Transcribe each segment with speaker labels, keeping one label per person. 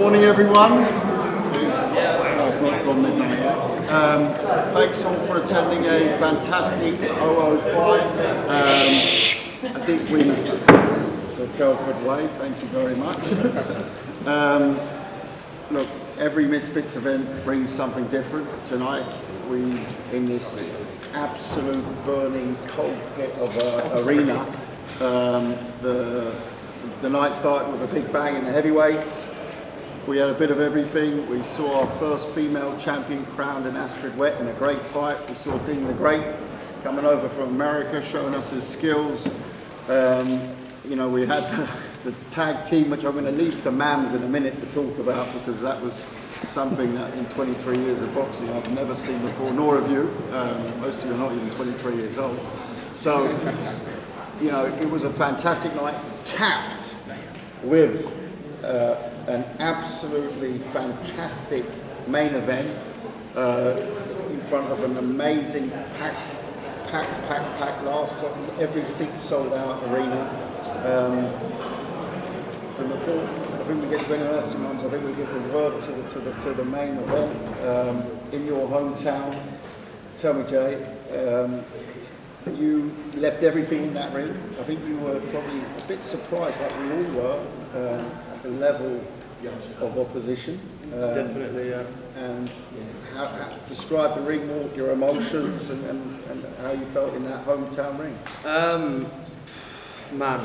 Speaker 1: morning, everyone. It's not gone midnight yet. Thanks all for attending a fantastic 005. I think we the Telford way. Thank you very much. Look, every Misfits event brings something different. Tonight, we in this absolute burning cold pit of arena. The night started with a big bang in the heavyweights. We had a bit of everything. We saw our first female champion crowned in Astrid Wet in a great fight. We saw Deen the Great coming over from America, showing us his skills. You know, we had the tag team, which I'm going to leave to Mams in a minute to talk about, because that was something that in 23 years of boxing I've never seen before, nor have you. Most of you are not even 23 years old. So, you know, it was a fantastic night, capped with an absolutely fantastic main event in front of an amazing packed last. Every seat sold out arena. And before I think we get to anyone else, Mams, I think we give the word to the main event in your hometown. Tell me, Jay. You left everything in that ring. I think you were probably a bit surprised, like we all were, at the level of opposition.
Speaker 2: Definitely, yeah.
Speaker 1: And how describe the ring walk, your emotions, and how you felt in that hometown ring.
Speaker 2: Man,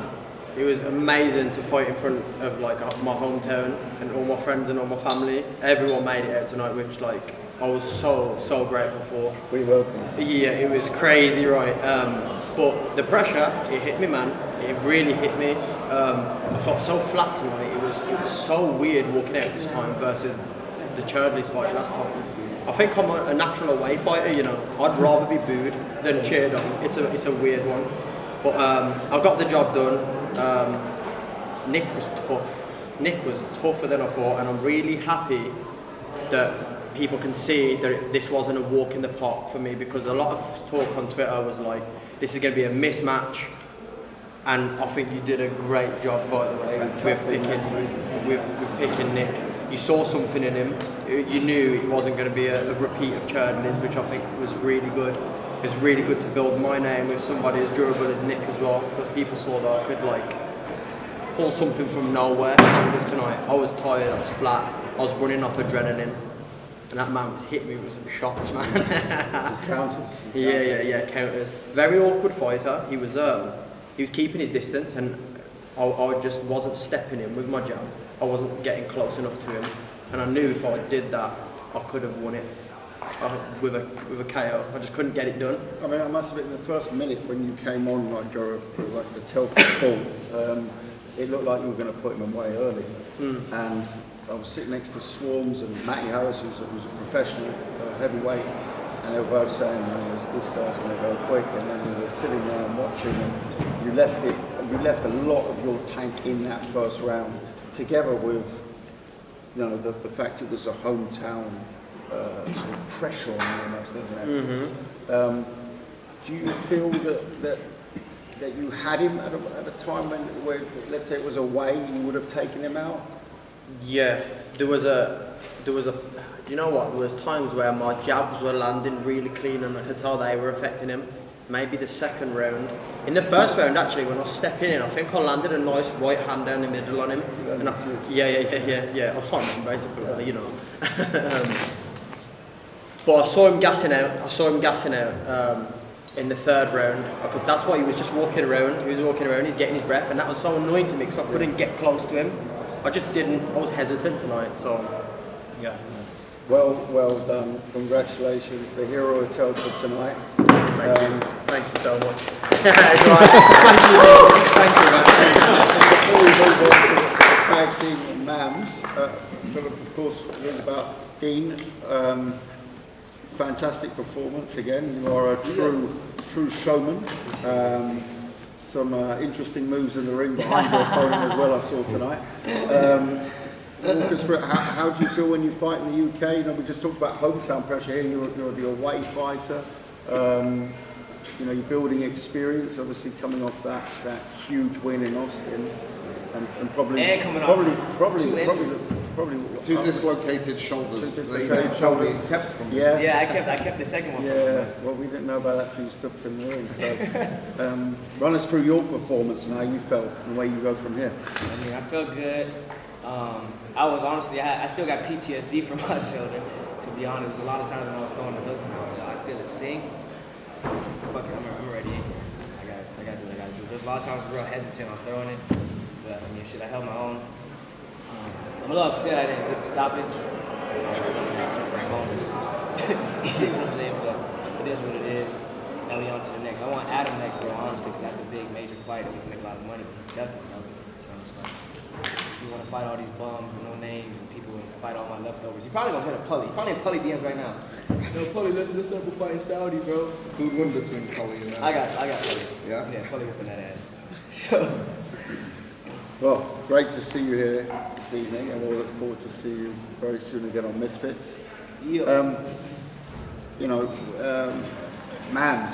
Speaker 2: it was amazing to fight in front of like my hometown and all my friends and all my family. Everyone made it out tonight, which like I was so grateful for.
Speaker 1: We welcome.
Speaker 2: Yeah, it was crazy, right? But the pressure, it hit me, man. It really hit me. I felt so flat tonight. It was so weird walking out this time versus the Churdley's fight last time. I think I'm a natural away fighter, you know. I'd rather be booed than cheered on. It's a weird one. But I got the job done. Nick was tough. Nick was tougher than I thought, and I'm really happy that people can see that this wasn't a walk in the park for me, because a lot of talk on Twitter was like, this is going to be a mismatch, and I think you did a great job, by the way, with picking Nick. You saw something in him. You knew it wasn't going to be a repeat of Churdley's, which I think was really good. It was really good to build my name with somebody as durable as Nick as well, because people saw that I could like pull something from nowhere kind of tonight. I was tired, I was flat, I was running off adrenaline. And that man was hitting me with some shots, man.
Speaker 1: Counters.
Speaker 2: Yeah, counters. Very awkward fighter. He was keeping his distance, and I just wasn't stepping in with my jab. I wasn't getting close enough to him, and I knew if I did that, I could have won it with a KO. I just couldn't get it done.
Speaker 1: I mean, I must have been in the first minute when you came on, like the Telford ball. It looked like you were going to put him away early, and I was sitting next to Swarms and Matty Harris, who's a professional heavyweight, and they were both saying, man, this guy's going to go quick. And then we were sitting there and watching, and you left a lot of your tank in that first round, together with, you know, the fact it was a hometown sort of pressure on you almost, isn't it? Do you feel that you had him at a time when, let's say it was away, you would have taken him out?
Speaker 2: Yeah, there was a, you know what, there was times where my jabs were landing really clean and I could tell they were affecting him. Maybe the second round. In the first round, actually, when I was stepping in, I think I landed a nice right hand down the middle on him. And yeah. I can't remember, basically, you know. But I saw him gassing out. In the third round. That's why he was just walking around. He was walking around, he's getting his breath, and that was so annoying to me because I couldn't get close to him. I was hesitant tonight, so yeah.
Speaker 1: Well done. Congratulations, the hero of Telford tonight.
Speaker 2: Thank you so much.
Speaker 1: Thank you, man. Before we move on to the tag team and Mams, of course, read about Deen. Fantastic performance again. You are a true showman. Some interesting moves in the ring behind your opponent as well, I saw tonight. Walk us through it. How do you feel when you fight in the UK? You know, we just talked about hometown pressure here. You're the away fighter. You know, you're building experience, obviously coming off that huge win in Austin, and probably probably
Speaker 3: Two dislocated shoulders.
Speaker 1: Two dislocated shoulders.
Speaker 3: Kept from
Speaker 1: Yeah.
Speaker 2: Yeah, I kept the second one.
Speaker 1: Yeah, well, we didn't know about that till you stepped in the ring. So, run us through your performance and how you felt and where you go from here.
Speaker 4: I mean, I felt good. I was honestly, I still got PTSD from my shoulder. To be honest, there was a lot of times when I was throwing the hook, I feel it sting. So, fuck it, I'm ready. I gotta do what I gotta do. There's a lot of times I'm real hesitant on throwing it, but I mean, shit, I held my own. I'm a little upset I didn't get the stoppage. You see what I'm saying? But it is what it is. Now we on to the next. I want Adam next, bro, honestly, because that's a big, major fight and we can make a lot of money. Definitely, bro. So it's like, you want to fight all these bums with no names and people and fight all my leftovers. You probably gonna hit a Pully. You probably in Pully DMs right now. Yo, Pully, let's up for fighting Saudi, bro.
Speaker 3: Who'd win between Pully and that?
Speaker 4: I got Pully.
Speaker 3: Yeah?
Speaker 4: Yeah, Pully whipping that ass. So.
Speaker 1: Well, great to see you here this evening, and we'll look forward to see you very soon again on Misfits.
Speaker 4: Yeah.
Speaker 1: You know, Mams,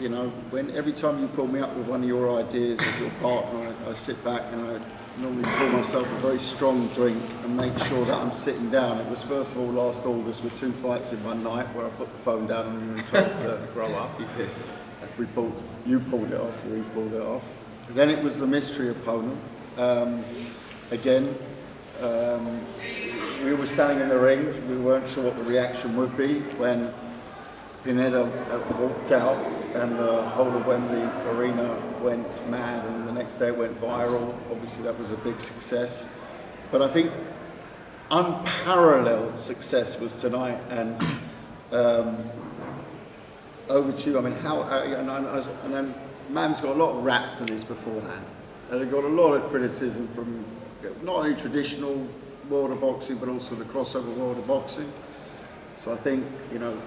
Speaker 1: you know, every time you pull me up with one of your ideas as your partner, I sit back and I normally pour myself a very strong drink and make sure that I'm sitting down. It was first of all last August with 2 fights in one night where I put the phone down and you told to grow up. You pulled it off, we pulled it off. Then it was the mystery opponent. Again, we were standing in the ring. We weren't sure what the reaction would be when Pineda walked out and the whole of Wembley Arena went mad, and the next day it went viral. Obviously that was a big success. But I think unparalleled success was tonight, and over to you. I mean, and then Mams got a lot of rap for this beforehand, and it got a lot of criticism from not only traditional world of boxing, but also the crossover world of boxing. So I think, you know,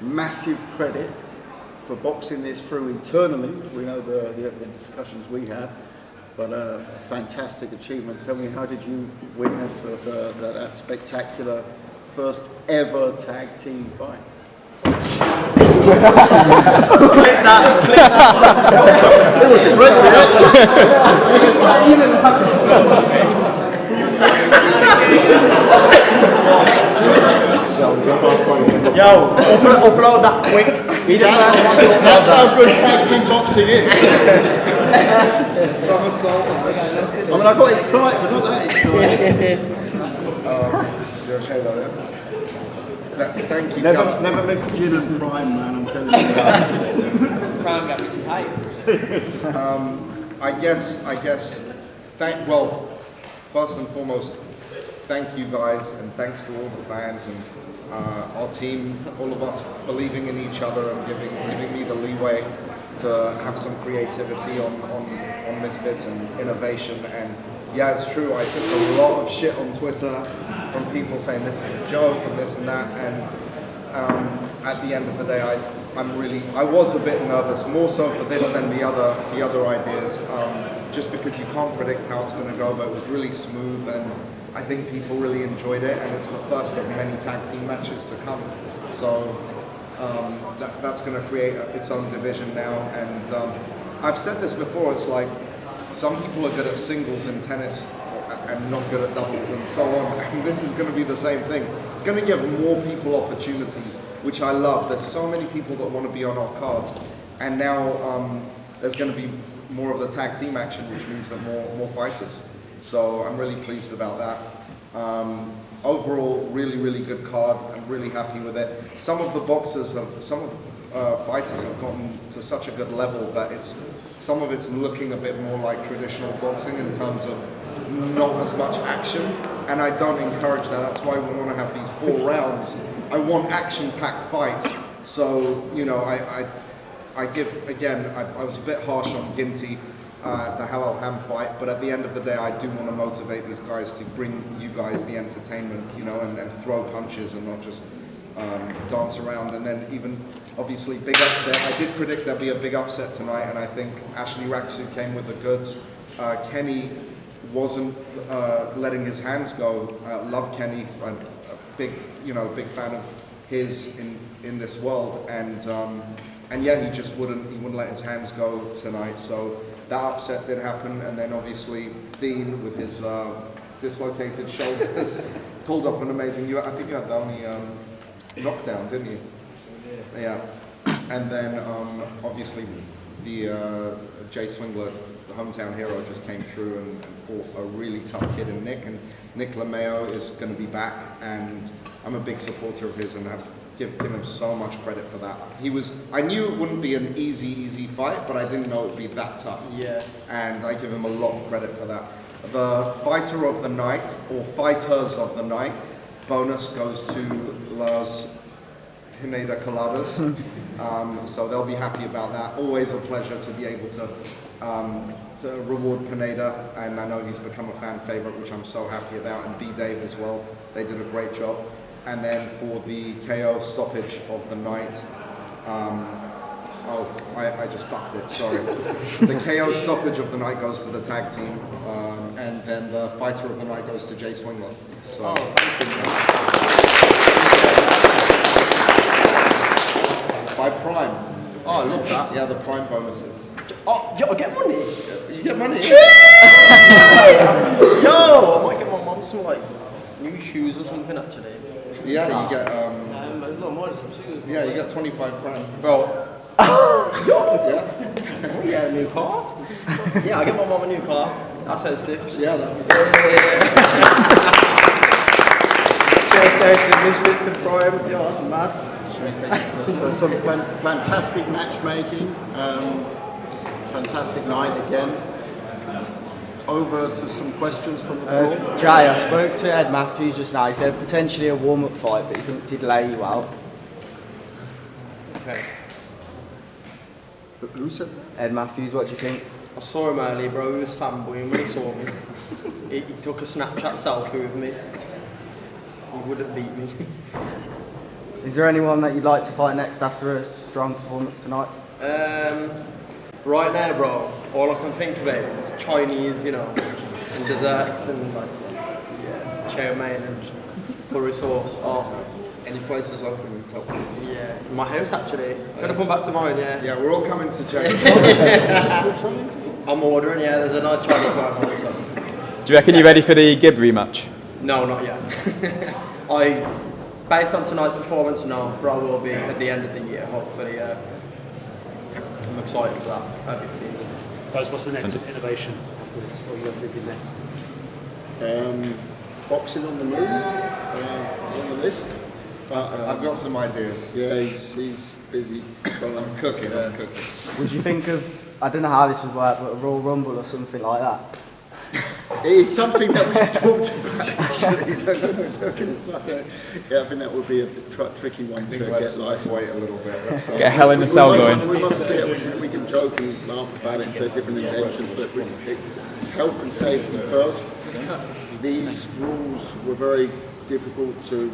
Speaker 1: massive credit for boxing this through internally. We know the discussions we had, but a fantastic achievement. Tell me, how did you witness that spectacular first ever tag team fight? It was a great
Speaker 2: Yo, upload that quick.
Speaker 1: That's how good tag team boxing is. Somersault. I mean, I got excited, but not that excited.
Speaker 3: You're okay though, yeah? Thank you.
Speaker 1: Never mixed gin and prime, man, I'm telling you.
Speaker 4: Prime got me too hype.
Speaker 3: I guess, well, first and foremost, thank you guys, and thanks to all the fans and our team, all of us believing in each other and giving me the leeway to have some creativity on Misfits and innovation. And yeah, it's true, I took a lot of shit on Twitter from people saying this is a joke and this and that, and at the end of the day, I was a bit nervous, more so for this than the other ideas, just because you can't predict how it's going to go, but it was really smooth, and I think people really enjoyed it, and it's the first of many tag team matches to come. So that's going to create its own division now, and I've said this before, it's like some people are good at singles in tennis and not good at doubles and so on, and this is going to be the same thing. It's going to give more people opportunities, which I love. There's so many people that want to be on our cards, and now there's going to be more of the tag team action, which means that more fighters. So I'm really pleased about that. Overall, really good card. I'm really happy with it. Some of the fighters have gotten to such a good level that some of it's looking a bit more like traditional boxing in terms of not as much action, and I don't encourage that. That's why we want to have these 4 rounds. I want action-packed fights. So, you know, I give, again, I was a bit harsh on Ginty, the Halal Ham fight, but at the end of the day, I do want to motivate these guys to bring you guys the entertainment, you know, and throw punches and not just dance around. And then even, obviously, big upset. I did predict there'd be a big upset tonight, and I think Ashley Raksu came with the goods. Kenny wasn't letting his hands go. Love Kenny, a big fan of his in this world, and yeah, he just wouldn't let his hands go tonight. So that upset did happen, and then obviously Deen with his dislocated shoulders, pulled off an amazing. I think you had the only knockdown, didn't you? Yeah. And then obviously the Jay Swingler, the hometown hero, just came through and fought a really tough kid in Nick. And NichLmao is going to be back, and I'm a big supporter of his, and I give him so much credit for that. I knew it wouldn't be an easy fight, but I didn't know it would be that tough.
Speaker 2: Yeah.
Speaker 3: And I give him a lot of credit for that. The fighter of the night, or fighters of the night, bonus goes to Las Pineda Coladas. So they'll be happy about that. Always a pleasure to be able to reward Pineda, and I know he's become a fan favorite, which I'm so happy about, and B. Dave as well. They did a great job. And then for the KO stoppage of the night, I just fucked it, sorry. The KO stoppage of the night goes to the tag team, and then the fighter of the night goes to Jay Swingler. So, by Prime.
Speaker 2: Oh, I love that.
Speaker 3: Yeah, the Prime bonuses.
Speaker 2: Oh, yo, I get money.
Speaker 3: You get money?
Speaker 2: Yo, I might get my mum some like new shoes or something actually.
Speaker 3: Yeah, you get
Speaker 4: There's a lot more than some shoes.
Speaker 3: yeah, you get 25 grand.
Speaker 2: Bro.
Speaker 3: Yeah.
Speaker 2: Yeah, a new car? Yeah, I get my mum a new car. That sounds sick.
Speaker 3: Yeah, that was
Speaker 2: Shout out to Misfits and Prime. Yo, that's mad.
Speaker 1: So some fantastic matchmaking, fantastic night again. Over to some questions from the floor.
Speaker 5: Jay, I spoke to Ed Matthews just now. He said potentially a warm-up fight, but he thinks he'd lay you out.
Speaker 2: Okay.
Speaker 1: Who said that?
Speaker 5: Ed Matthews, what do you think?
Speaker 2: I saw him earlier, bro. He was fanboying when he saw me. He took a Snapchat selfie with me. He wouldn't beat me.
Speaker 5: Is there anyone that you'd like to fight next after a strong performance tonight?
Speaker 2: Right now, bro, all I can think about is Chinese, you know, and desserts and like, yeah, chow mein and curry sauce. Oh,
Speaker 3: any places open in Tokyo?
Speaker 2: yeah, my house actually. Gonna come back tomorrow, yeah.
Speaker 3: Yeah, we're all coming to Jay.
Speaker 2: I'm ordering, yeah. There's a nice Chinese one on so.
Speaker 6: Do you reckon you're ready for the Gibb rematch?
Speaker 2: No, not yet. Based on tonight's performance, no, but I will be at the end of the year, hopefully. I'm excited for that. That'd be big.
Speaker 7: Guys, what's the next innovation after this? What are you guys thinking next?
Speaker 1: Boxing on the move, on the list. But,
Speaker 3: I've got some ideas.
Speaker 1: yeah, he's busy.
Speaker 3: I'm cooking.
Speaker 5: Would you think of, I don't know how this would work, but a Royal Rumble or something like that?
Speaker 1: It is something that we've talked about actually. No joking. It's like yeah, I think that would be a tricky one
Speaker 3: I think
Speaker 1: to
Speaker 3: let's
Speaker 1: get licensed.
Speaker 3: wait a little bit. Let's,
Speaker 6: Get a Hell in a Cell going.
Speaker 1: We must be able to, we can joke and laugh about it and say different inventions, but it's health and safety first. These rules were very difficult to,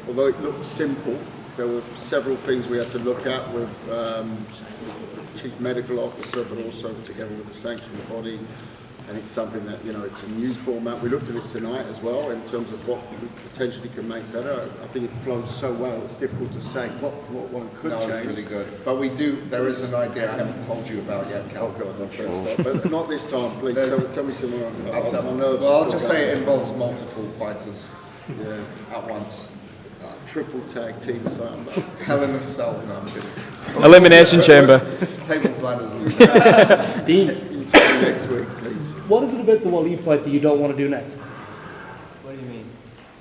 Speaker 1: although it looked simple, there were several things we had to look at with the Chief Medical Officer, but also together with the sanctioning body. And it's something that, you know, it's a new format. We looked at it tonight as well in terms of what we potentially can make better. I think it flows so well, it's difficult to say what one could
Speaker 3: no,
Speaker 1: change.
Speaker 3: it's really good. But there is an idea I haven't told you about yet, Cal.
Speaker 1: Oh God, I'm sure. But not this time, please. Tell me tomorrow.
Speaker 3: I'll just say it involves multiple fighters
Speaker 1: Yeah,
Speaker 3: at once.
Speaker 1: triple tag team or something.
Speaker 3: Hell in a Cell, no, I'm kidding.
Speaker 6: Elimination Chamber.
Speaker 3: Tables, ladders, and
Speaker 7: Dean,
Speaker 1: You tell me next week, please.
Speaker 7: what is it about the Waleed fight that you don't want to do next?
Speaker 4: What do you mean?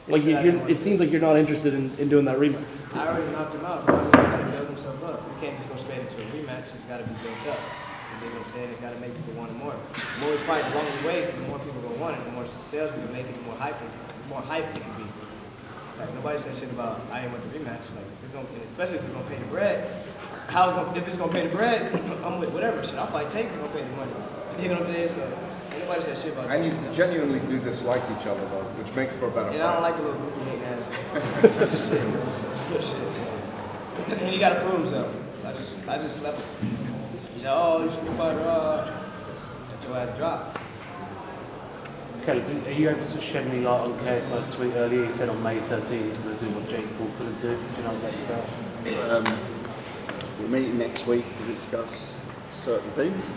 Speaker 7: Like, it seems like you're not interested in doing that rematch.
Speaker 4: I already knocked him out, bro. He's got to build himself up. You can't just go straight into a rematch. He's got to be built up. You know what I'm saying? He's got to make people want it more. The more we fight, the longer we wait, the more people will want it. The more sales we can make it, the more hype it can be. Like, nobody said shit about I ain't want the rematch. Like, if it's gonna, especially if it's gonna pay the bread. If it's gonna pay the bread, I'm with whatever shit. I'll fight Tank if it's gonna pay the money. You know what I'm saying? So ain't nobody said shit about that.
Speaker 3: And you genuinely do dislike each other though, which makes for a better
Speaker 4: Yeah, I don't
Speaker 3: fight.
Speaker 4: like the little groupie hating ass. Good shit. So. And he gotta prove himself. I just slept with him. He said, oh, you should fight Let your ass drop.
Speaker 7: Kelly, are you able to shed any light on KSI's tweet earlier? He said on May 13th he's going to do what Jake Paul couldn't do. Do you know what that's about?
Speaker 1: We're meeting next week to discuss certain things.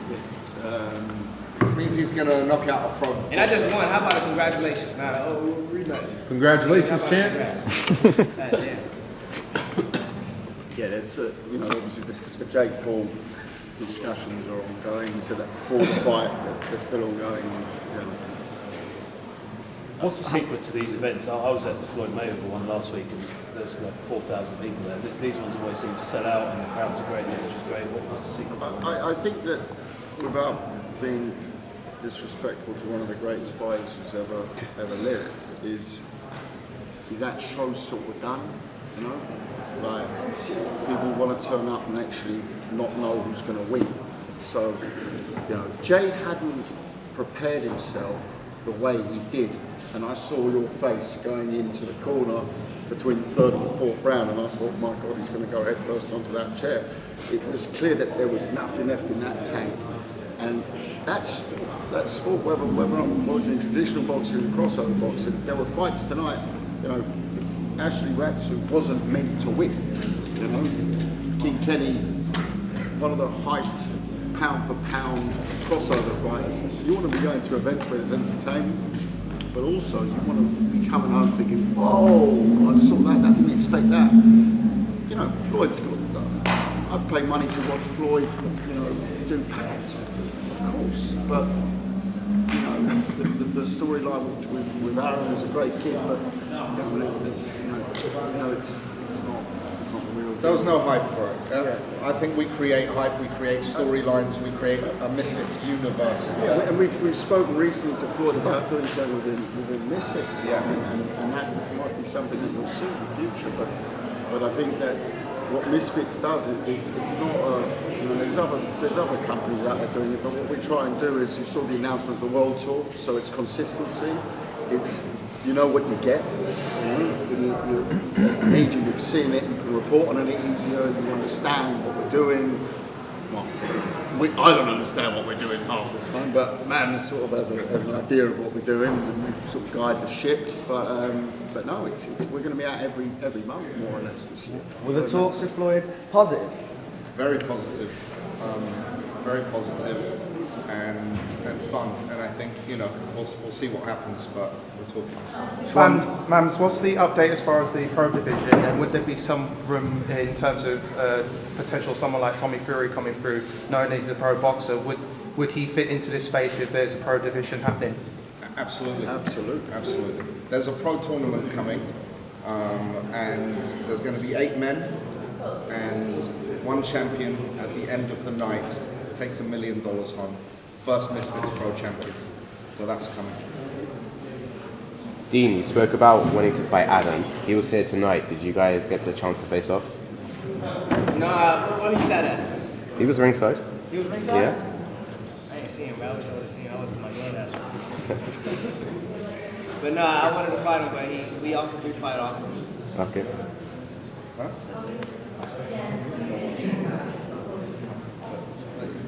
Speaker 3: Means he's going to knock out a pro.
Speaker 4: And I just won. How about a congratulations? Not a rematch.
Speaker 8: Congratulations,
Speaker 4: How about a
Speaker 8: champ.
Speaker 4: congrats?
Speaker 1: Yeah, there's, obviously the Jake Paul discussions are ongoing. You said that before the fight, they're still ongoing.
Speaker 7: What's the secret to these events? I was at the Floyd Mayweather one last week, and there's like 4,000 people there. These ones always seem to sell out, and the crowds are great, which is great. What's the secret?
Speaker 1: I think that without being disrespectful to one of the greatest fighters who's ever lived, is that show's sort of done, you know? Like, people want to turn up and actually not know who's going to win. So, if Jay hadn't prepared himself the way he did, and I saw your face going into the corner between the third and the fourth round, and I thought, my God, he's going to go head first onto that chair. It was clear that there was nothing left in that tank. And that's sport, whether I'm working in traditional boxing and crossover boxing, there were fights tonight, Ashley Ratsu wasn't meant to win, King Kenny, one of the hyped pound for pound crossover fighters. You want to be going to events where there's entertainment, but also you want to be coming home thinking, oh, I saw that, I didn't expect that. Floyd's got, I'd pay money to watch Floyd, do pads, of course, but the storyline with Aaron was a great kid, but it's not real.
Speaker 3: There was no hype for it. I think we create hype, we create storylines, we create a Misfits universe.
Speaker 1: Yeah, and we've spoken recently to Floyd about doing so within Misfits.
Speaker 3: Yeah.
Speaker 1: And that might be something that we'll see in the future. But I think that what Misfits does, it's not there's other companies out there doing it, but what we try and do is, you saw the announcement of the World Tour, so it's consistency. It's, you know what you get. As the media, you've seen it, you can report on it easier, you understand what we're doing. Well, I don't understand what we're doing half the time, but Mams sort of has an idea of what we're doing, and we sort of guide the ship. But no, we're going to be out every month more or less this year.
Speaker 5: Were the talks with Floyd positive?
Speaker 3: Very positive, and fun. And I think we'll see what happens, but we're talking.
Speaker 8: Mams, what's the update as far as the pro division, and would there be some room in terms of potential someone like Tommy Fury coming through, knowing that he's a pro boxer? Would he fit into this space if there's a pro division happening?
Speaker 3: Absolutely. There's a pro tournament coming, and there's going to be 8 men, and one champion at the end of the night takes $1 million home. First Misfits pro champion. So that's coming.
Speaker 9: Deen, you spoke about wanting to fight Adam. He was here tonight. Did you guys get the chance to face off?
Speaker 4: No, where he sat at?
Speaker 9: He was ringside.
Speaker 4: He was ringside?
Speaker 9: Yeah.
Speaker 4: I ain't seen him, bro. I wish I would have seen him. I looked at my game afterwards. But no, I wanted to fight him, but we offered 3 fight offers.
Speaker 9: Okay.
Speaker 3: Huh?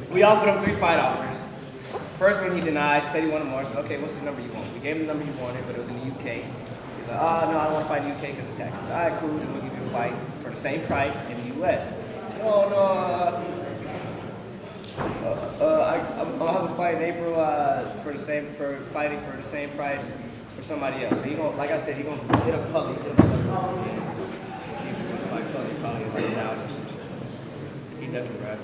Speaker 4: We offered him 3 fight offers. First one he denied, said he wanted more. I said, okay, what's the number you want? We gave him the number he wanted, but it was in the UK. He was like, oh, no, I don't want to fight in the UK because of taxes. All right, cool, then we'll give you a fight for the same price in the US. I said, oh, no, I'll have a fight in April for fighting for the same price for somebody else. So he gonna, like I said, he gonna hit a Pully. See if we're gonna fight Pully, probably like Saudi or something. He definitely right.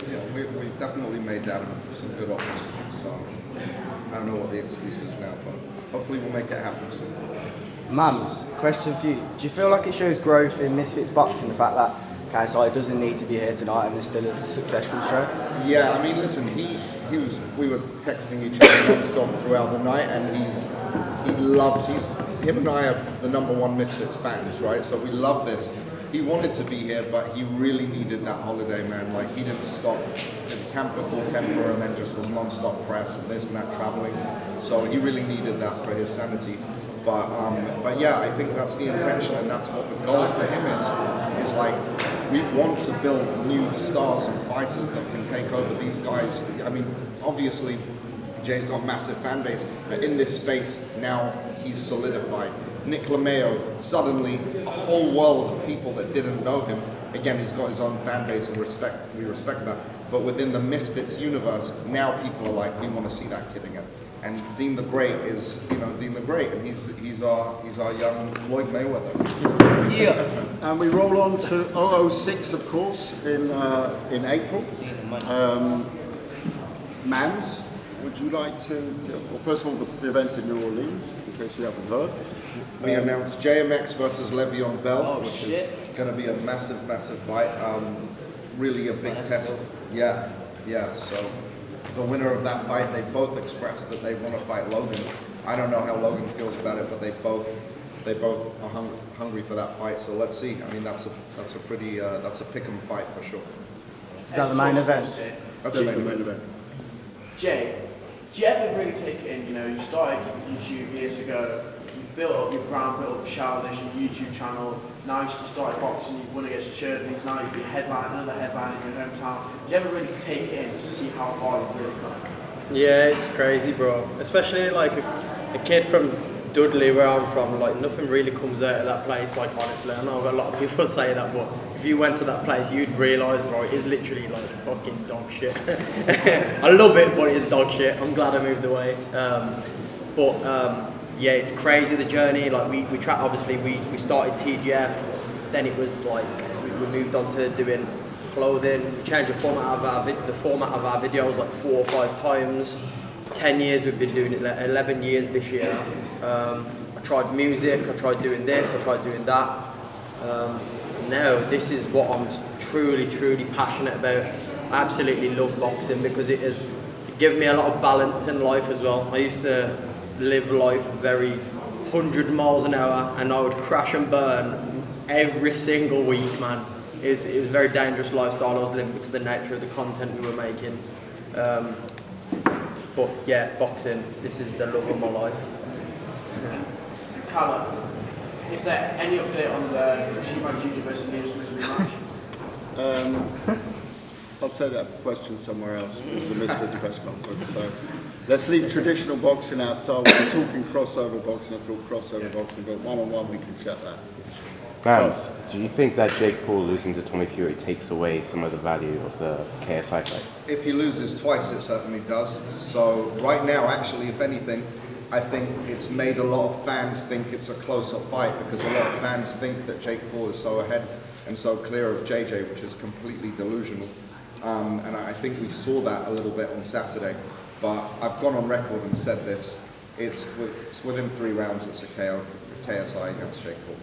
Speaker 3: Yeah, we've definitely made that some good offers. So I don't know what the excuse is now, but hopefully we'll make it happen soon.
Speaker 5: Mams, question for you. Do you feel like it shows growth in Misfits boxing, the fact that KSI doesn't need to be here tonight and there's still a successful show?
Speaker 3: Yeah, I mean, listen, we were texting each other non-stop throughout the night, and him and I are the #1 Misfits fans, right? So we love this. He wanted to be here, but he really needed that holiday, man. Like, he didn't stop in camp before Temper and then just was non-stop press and this and that traveling. So he really needed that for his sanity. But yeah, I think that's the intention, and that's what the goal for him is. It's like, we want to build new stars and fighters that can take over these guys. I mean, obviously, Jay's got a massive fan base, but in this space, now he's solidified. NichLmao, suddenly a whole world of people that didn't know him. Again, he's got his own fan base and we respect that. but within the Misfits universe, now people are like, we want to see that kid again. And Deen the Great is, Deen the Great, and he's our young Floyd Mayweather.
Speaker 1: Yeah. And we roll on to 006, of course, in April. Mams, would you like to well, first of all, the events in New Orleans, in case you haven't heard.
Speaker 3: We announced JMX versus Le'Veon Bell, which
Speaker 4: shit.
Speaker 3: is going to be a massive fight. Really a big test. Yeah. So the winner of that fight, they both expressed that they want to fight Logan. I don't know how Logan feels about it, but they both are hungry for that fight. So let's see. I mean, that's a pretty that's a pick 'em fight for sure.
Speaker 5: Is that the main event?
Speaker 3: That's the main event.
Speaker 10: Jay, do you ever really take it in? You started YouTube years ago. You built up your brand, built up Childish, your YouTube channel. Now you started boxing. You've won against Churtleys. Now you've been another headline in your hometown. Do you ever really take it in to see how far you've really come?
Speaker 2: Yeah, it's crazy, bro. Especially like a kid from Dudley, where I'm from. Like nothing really comes out of that place. Like honestly, I know a lot of people say that, but if you went to that place, you'd realise, bro, it is literally like fucking dog shit. I love it, but it's dog shit. I'm glad I moved away. Yeah, it's crazy the journey. Like we obviously we started TGF, then it was like we moved on to doing clothing. We changed the format of our videos like 4 or 5 times. 10 years we've been doing it. 11 years this year. I tried music. I tried doing this. I tried doing that. Now this is what I'm truly passionate about. I absolutely love boxing because it given me a lot of balance in life as well. I used to live life very 100 miles an hour, and I would crash and burn every single week, man. It was a very dangerous lifestyle I was living because of the nature of the content we were making. But yeah, boxing, this is the love of my life.
Speaker 10: Callum, is there any update on the NichLmao versus Misfits rematch?
Speaker 1: I'll take that question somewhere else. It's the Misfits press conference. So let's leave traditional boxing outside. We're talking crossover boxing. I talk crossover boxing, but one-on-one we can chat that.
Speaker 9: Mams, do you think that Jake Paul losing to Tommy Fury takes away some of the value of the KSI fight?
Speaker 3: If he loses twice, it certainly does. So right now, actually, if anything, I think it's made a lot of fans think it's a closer fight because a lot of fans think that Jake Paul is so ahead and so clear of JJ, which is completely delusional. And I think we saw that a little bit on Saturday. But I've gone on record and said this. It's within 3 rounds, it's a KO for KSI against Jake Paul.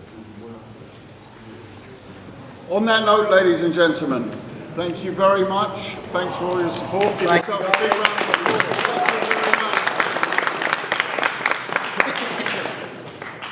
Speaker 1: On that note, ladies and gentlemen, thank you very much. Thanks for all your support. Give yourself a big round of applause.